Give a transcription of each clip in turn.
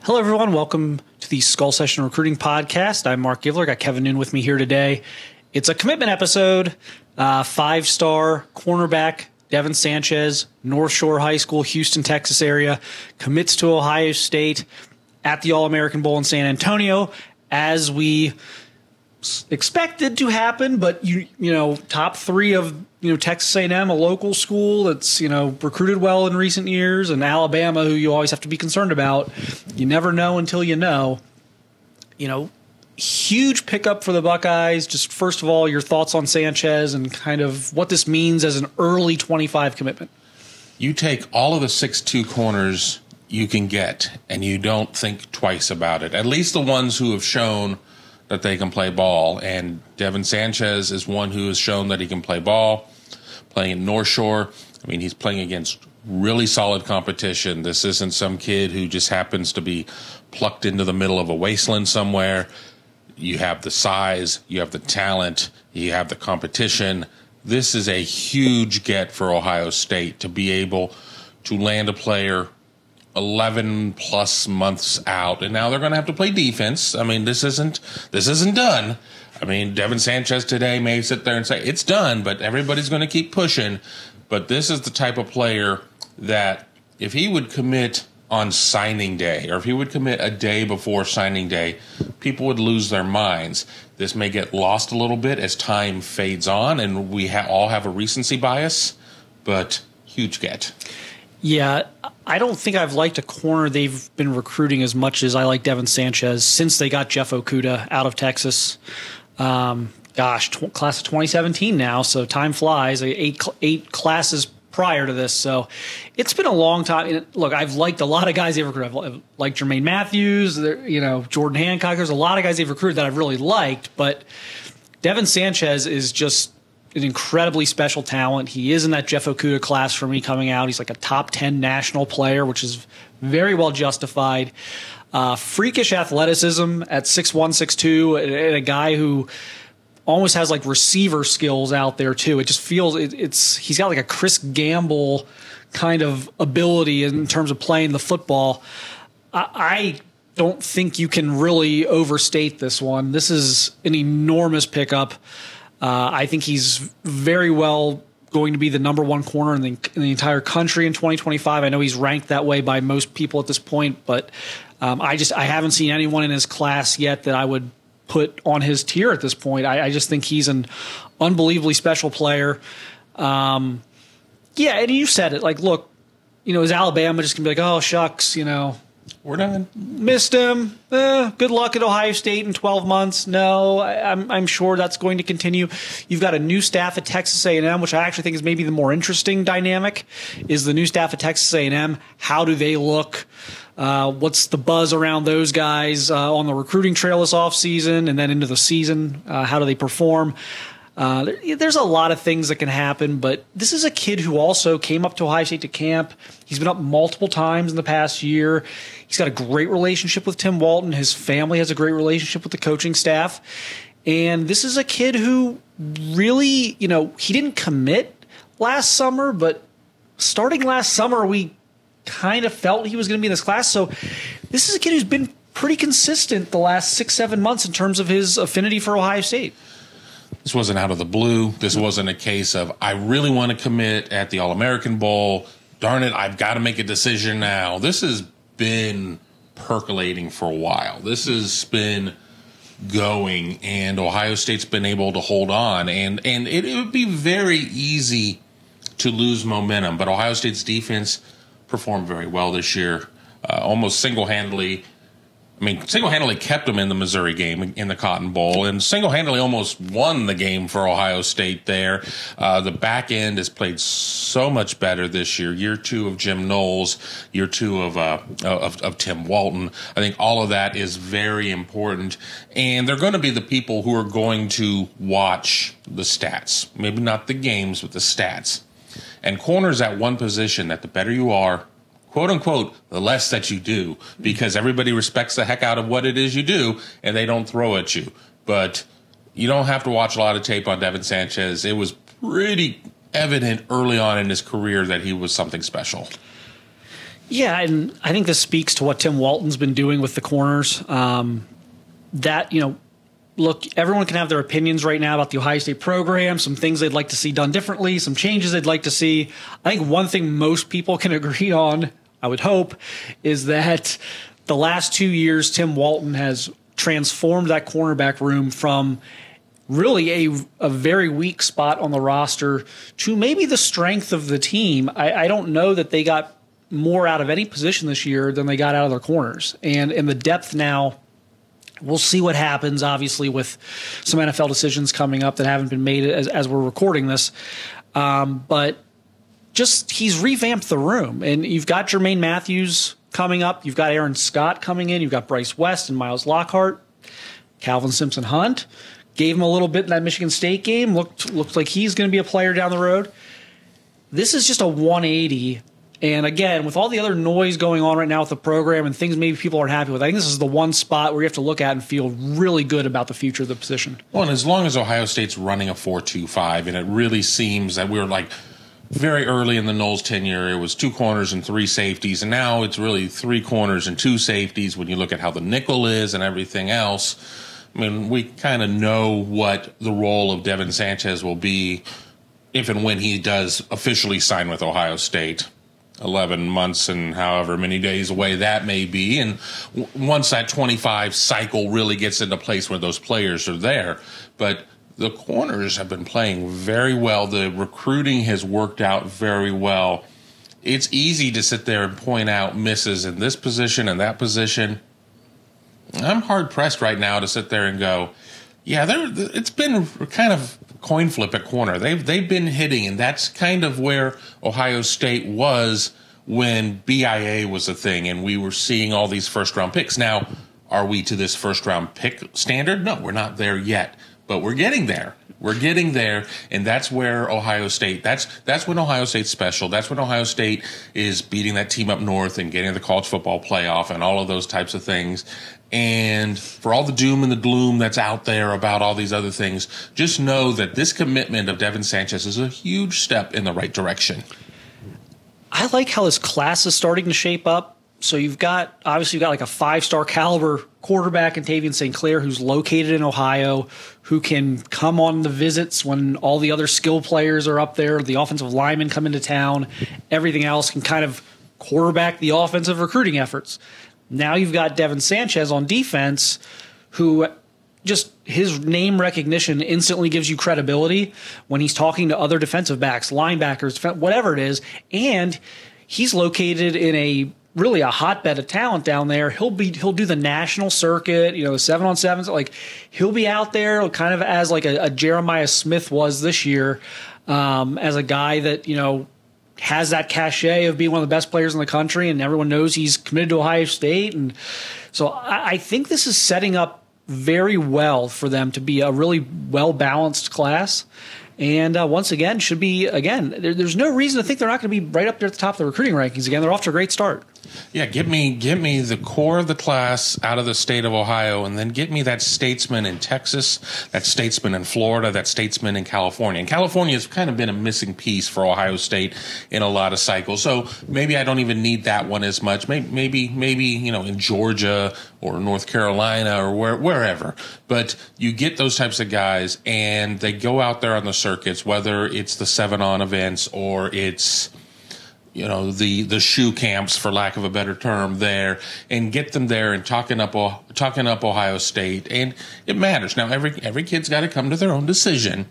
Hello, everyone. Welcome to the Skull Session Recruiting Podcast. I'm Marc Givler. Got Kevin Noon with me here today. It's a commitment episode. Five-star cornerback Devin Sanchez, North Shore High School, Houston, Texas area, commits to Ohio State at the All-American Bowl in San Antonio, as we expected to happen. But you know, top three of Texas A&M, a local school that's recruited well in recent years, and Alabama, who you always have to be concerned about. You never know until you know. Huge pickup for the Buckeyes. Just first of all, your thoughts on Sanchez and kind of what this means as an early 25 commitment. You take all of the 6'2" corners you can get, and you don't think twice about it. At least the ones who have shown that they can play ball. And Devin Sanchez is one who has shown that he can play ball, playing in North Shore. I mean, he's playing against really solid competition. This isn't some kid who just happens to be plucked into the middle of a wasteland somewhere. You have the size, you have the talent, you have the competition. This is a huge get for Ohio State to be able to land a player 11 plus months out, and now they're going to have to play defense. I mean, this isn't done. I mean, Devin Sanchez today may sit there and say it's done, but everybody's going to keep pushing. But this is the type of player that if he would commit on signing day, or if he would commit a day before signing day, people would lose their minds. This may get lost a little bit as time fades on, and we all have a recency bias, but huge get. Yeah, I don't think I've liked a corner they've been recruiting as much as I like Devin Sanchez since they got Jeff Okudah out of Texas. Class of 2017 now, so time flies. Eight classes prior to this, so it's been a long time. Look, I've liked a lot of guys they've recruited. I've liked Jermaine Matthews, Jordan Hancock. There's a lot of guys they've recruited that I've really liked, but Devin Sanchez is just an incredibly special talent. He is in that Jeff Okudah class for me coming out. He's like a top 10 national player, which is very well justified. Freakish athleticism at 6'1", 6'2", and a guy who almost has like receiver skills out there too. It just feels he's got like a Chris Gamble kind of ability in terms of playing the football. I don't think you can really overstate this one. This is an enormous pickup. I think he's very well going to be the #1 corner in the entire country in 2025. I know he's ranked that way by most people at this point, but I haven't seen anyone in his class yet that I would put on his tier at this point. I just think he's an unbelievably special player. Yeah, and you said it. Like, look, is Alabama just going to be like, oh, shucks, we're done. Missed him. Good luck at Ohio State in 12 months. No, I'm sure that's going to continue. You've got a new staff at Texas A&M, which I actually think is maybe the more interesting dynamic, is the new staff at Texas A&M. How do they look? What's the buzz around those guys on the recruiting trail this offseason and then into the season? How do they perform? There's a lot of things that can happen, but this is a kid who also came up to Ohio State to camp. He's been up multiple times in the past year. He's got a great relationship with Tim Walton. His family has a great relationship with the coaching staff. And this is a kid who really, he didn't commit last summer, but starting last summer, we kind of felt he was going to be in this class. So this is a kid who's been pretty consistent the last 6-7 months in terms of his affinity for Ohio State. This wasn't out of the blue. This wasn't a case of, I really want to commit at the All-American Bowl. Darn it, I've got to make a decision now. This has been percolating for a while. This has been going, and Ohio State's been able to hold on. And it would be very easy to lose momentum, but Ohio State's defense performed very well this year, almost single-handedly. Single-handedly kept them in the Missouri game in the Cotton Bowl, and single-handedly almost won the game for Ohio State there. The back end has played so much better this year. Year 2 of Jim Knowles, year 2 of Tim Walton. I think all of that is very important, and they're going to be the people who are going to watch the stats. Maybe not the games, but the stats. And corners at one position that the better you are, quote unquote, the less that you do, because everybody respects the heck out of what it is you do and they don't throw at you. But you don't have to watch a lot of tape on Devin Sanchez. It was pretty evident early on in his career that he was something special. Yeah, and I think this speaks to what Tim Walton's been doing with the corners. Look, everyone can have their opinions right now about the Ohio State program, some things they'd like to see done differently, some changes they'd like to see. I think one thing most people can agree on, I would hope, is that the last 2 years, Tim Walton has transformed that cornerback room from really a very weak spot on the roster to maybe the strength of the team. I don't know that they got more out of any position this year than they got out of their corners. And in the depth now, we'll see what happens, obviously, with some NFL decisions coming up that haven't been made as we're recording this. But just he's revamped the room. And you've got Jermaine Matthews coming up. You've got Aaron Scott coming in. You've got Bryce West and Miles Lockhart. Calvin Simpson-Hunt. Gave him a little bit in that Michigan State game. Looked like he's going to be a player down the road. This is just a 180. And again, with all the other noise going on right now with the program and things maybe people aren't happy with, I think this is the one spot where you have to look at and feel really good about the future of the position. Well, and as long as Ohio State's running a 4-2-5, and it really seems that we're like very early in the Knowles tenure, it was 2 corners and 3 safeties, and now it's really 3 corners and 2 safeties when you look at how the nickel is and everything else. I mean, we kind of know what the role of Devin Sanchez will be if and when he does officially sign with Ohio State. 11 months and however many days away that may be. And once that 25 cycle really gets into place where those players are there. But the corners have been playing very well. The recruiting has worked out very well. It's easy to sit there and point out misses in this position and that position. I'm hard-pressed right now to sit there and go, yeah, it's been kind of coin flip at corner. They've been hitting, and that's kind of where Ohio State was when BIA was a thing, and we were seeing all these first-round picks. Now, are we to this first-round pick standard? No, we're not there yet, but we're getting there. We're getting there, and that's where Ohio State, that's when Ohio State's special. That's when Ohio State is beating that team up north and getting the college football playoff and all of those types of things. And for all the doom and the gloom that's out there about all these other things, just know that this commitment of Devin Sanchez is a huge step in the right direction. I like how this class is starting to shape up. So you've got like a 5-star caliber quarterback in Tavian St. Clair who's located in Ohio, who can come on the visits when all the other skill players are up there, the offensive linemen come into town, everything else can kind of quarterback the offensive recruiting efforts. Now you've got Devin Sanchez on defense, who just his name recognition instantly gives you credibility when he's talking to other defensive backs, linebackers, whatever it is. And he's located in a hotbed of talent down there. He'll do the national circuit, the 7-on-7s. Like he'll be out there kind of as like a Jeremiah Smith was this year, as a guy that, has that cachet of being one of the best players in the country, and everyone knows he's committed to Ohio State. And so I think this is setting up very well for them to be a really well-balanced class. And once again, there's no reason to think they're not going to be right up there at the top of the recruiting rankings again. They're off to a great start. Yeah, get me the core of the class out of the state of Ohio, and then get me that statesman in Texas, that statesman in Florida, that statesman in California. And California has kind of been a missing piece for Ohio State in a lot of cycles. So maybe I don't even need that one as much. Maybe in Georgia or North Carolina or wherever. But you get those types of guys, and they go out there on the circuits, whether it's the 7-on events or it's the shoe camps, for lack of a better term, there, and get them there and talking up Ohio State. And it matters. Now, every kid's got to come to their own decision,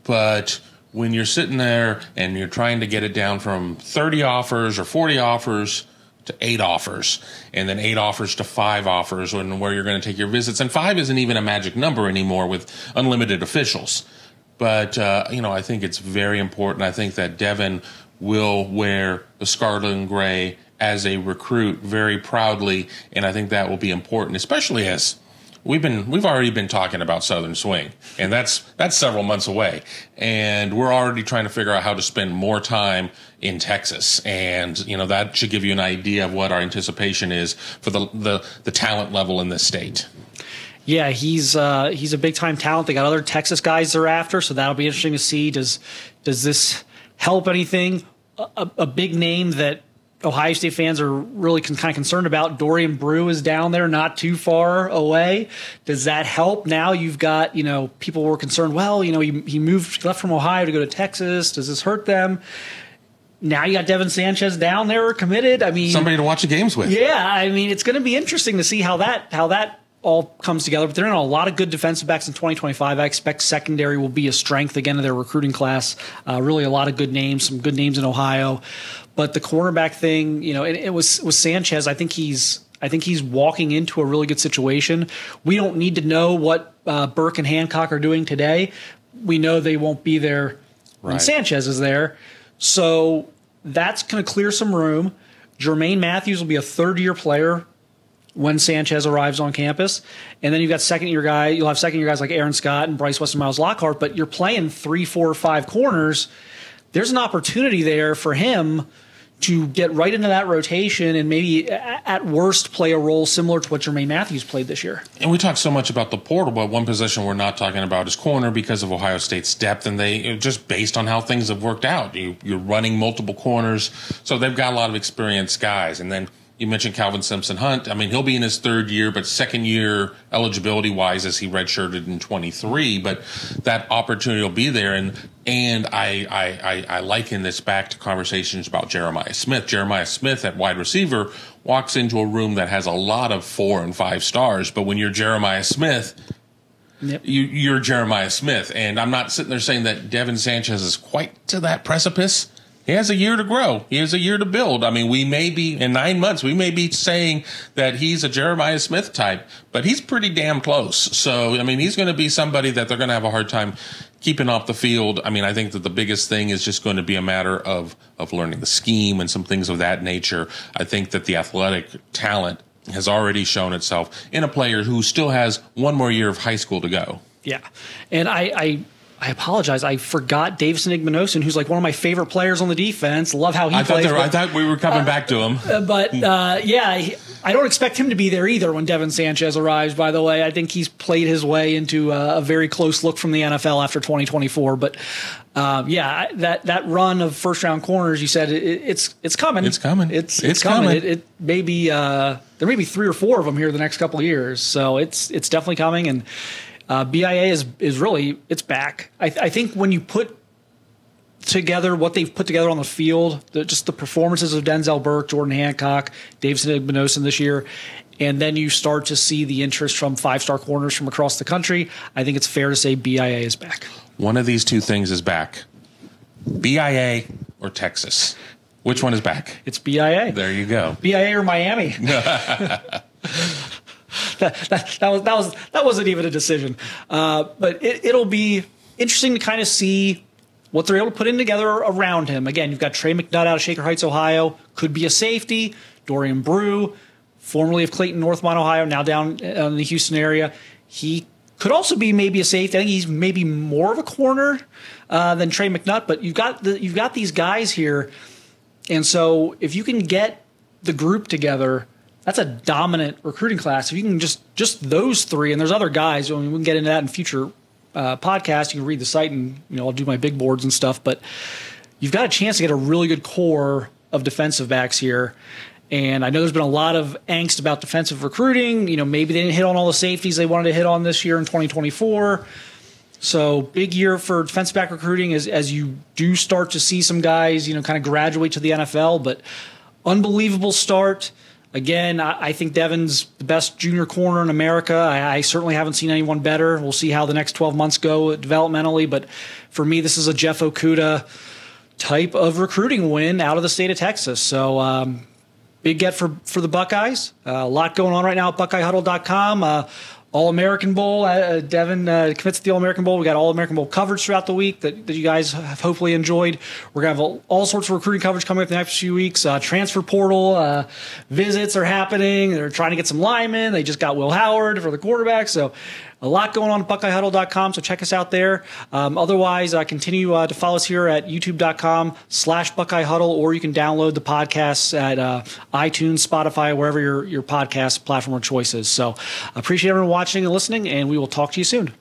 but when you're sitting there and you're trying to get it down from 30 offers or 40 offers to 8 offers, and then 8 offers to 5 offers, and where you're going to take your visits, and 5 isn't even a magic number anymore with unlimited officials. But, I think it's very important. I think that Devin will wear the scarlet and gray as a recruit very proudly, and I think that will be important, especially as we've already been talking about Southern Swing, and that's several months away, and we're already trying to figure out how to spend more time in Texas, and that should give you an idea of what our anticipation is for the talent level in this state. Yeah, he's a big time talent. They got other Texas guys they're after, so that'll be interesting to see. Does this help anything? A big name that Ohio State fans are really kind of concerned about. Dorian Brew is down there, not too far away. Does that help? Now you've got, people were concerned, well, he left from Ohio to go to Texas. Does this hurt them? Now you got Devin Sanchez down there committed. I mean, somebody to watch the games with. Yeah, I mean, it's going to be interesting to see how that all comes together. But they're in a lot of good defensive backs in 2025. I expect secondary will be a strength again of their recruiting class. Really a lot of good names, some good names in Ohio. But the cornerback thing, it was Sanchez. I think he's walking into a really good situation. We don't need to know what Burke and Hancock are doing today. We know they won't be there when Sanchez is there. So that's going to clear some room. Jermaine Matthews will be a third-year player when Sanchez arrives on campus. And then you've got you'll have second-year guys like Aaron Scott and Bryce Weston Miles Lockhart, but you're playing 3, 4, 5 corners. There's an opportunity there for him to get right into that rotation and maybe at worst play a role similar to what Jermaine Matthews played this year. And we talk so much about the portal, but one position we're not talking about is corner because of Ohio State's depth, and they just based on how things have worked out. You're running multiple corners, so they've got a lot of experienced guys. And then you mentioned Calvin Simpson-Hunt. I mean, he'll be in his third year, but second year eligibility-wise as he redshirted in 23. But that opportunity will be there, and I liken this back to conversations about Jeremiah Smith. Jeremiah Smith at wide receiver walks into a room that has a lot of 4 and 5 stars, but when you're Jeremiah Smith, you're Jeremiah Smith. And I'm not sitting there saying that Devin Sanchez is quite to that precipice. He has a year to grow. He has a year to build. I mean, we may be, in 9 months, we may be saying that he's a Jeremiah Smith type, but he's pretty damn close. So, I mean, he's going to be somebody that they're going to have a hard time keeping off the field. I mean, I think that the biggest thing is just going to be a matter of learning the scheme and some things of that nature. I think that the athletic talent has already shown itself in a player who still has 1 more year of high school to go. Yeah. And I apologize. I forgot Davison Igbinosun, who's like one of my favorite players on the defense. Love how he plays. I thought we were coming back to him. I don't expect him to be there either when Devin Sanchez arrives, by the way. I think he's played his way into a very close look from the NFL after 2024. But, that run of first-round corners, you said, it's coming. It's coming. It's coming. It may be there may be 3 or 4 of them here the next couple of years. So it's definitely coming. And BIA is really, it's back. I think when you put together what they've put together on the field, just the performances of Denzel Burke, Jordan Hancock, Davison Igbinosun this year, and then you start to see the interest from 5-star corners from across the country, I think it's fair to say BIA is back. One of these two things is back. BIA or Texas. Which one is back? It's BIA. There you go. BIA or Miami. That wasn't even a decision, but it'll be interesting to kind of see what they're able to put in together around him. Again, you've got Trey McNutt out of Shaker Heights, Ohio, could be a safety. Dorian Brew, formerly of Clayton, Northmont, Ohio, now down in the Houston area. He could also be maybe a safety. I think he's maybe more of a corner than Trey McNutt, but you've got these guys here, and so if you can get the group together, that's a dominant recruiting class. If you can just those 3, and there's other guys, I mean, we can get into that in future podcasts. You can read the site, and I'll do my big boards and stuff. But you've got a chance to get a really good core of defensive backs here. And I know there's been a lot of angst about defensive recruiting. Maybe they didn't hit on all the safeties they wanted to hit on this year in 2024. So big year for defensive back recruiting as you do start to see some guys, kind of graduate to the NFL. But unbelievable start. Again, I think Devin's the best junior corner in America. I certainly haven't seen anyone better. We'll see how the next 12 months go developmentally. But for me, this is a Jeff Okudah type of recruiting win out of the state of Texas. So big get for the Buckeyes. A lot going on right now at BuckeyeHuddle.com. All-American Bowl. Devin commits to the All-American Bowl. We got All-American Bowl coverage throughout the week that you guys have hopefully enjoyed. We're going to have all sorts of recruiting coverage coming up the next few weeks. Transfer portal visits are happening. They're trying to get some linemen. They just got Will Howard for the quarterback. So a lot going on at BuckeyeHuddle.com, so check us out there. Otherwise, continue to follow us here at YouTube.com/BuckeyeHuddle, or you can download the podcasts at iTunes, Spotify, wherever your podcast platform of choice is. So appreciate everyone watching and listening, and we will talk to you soon.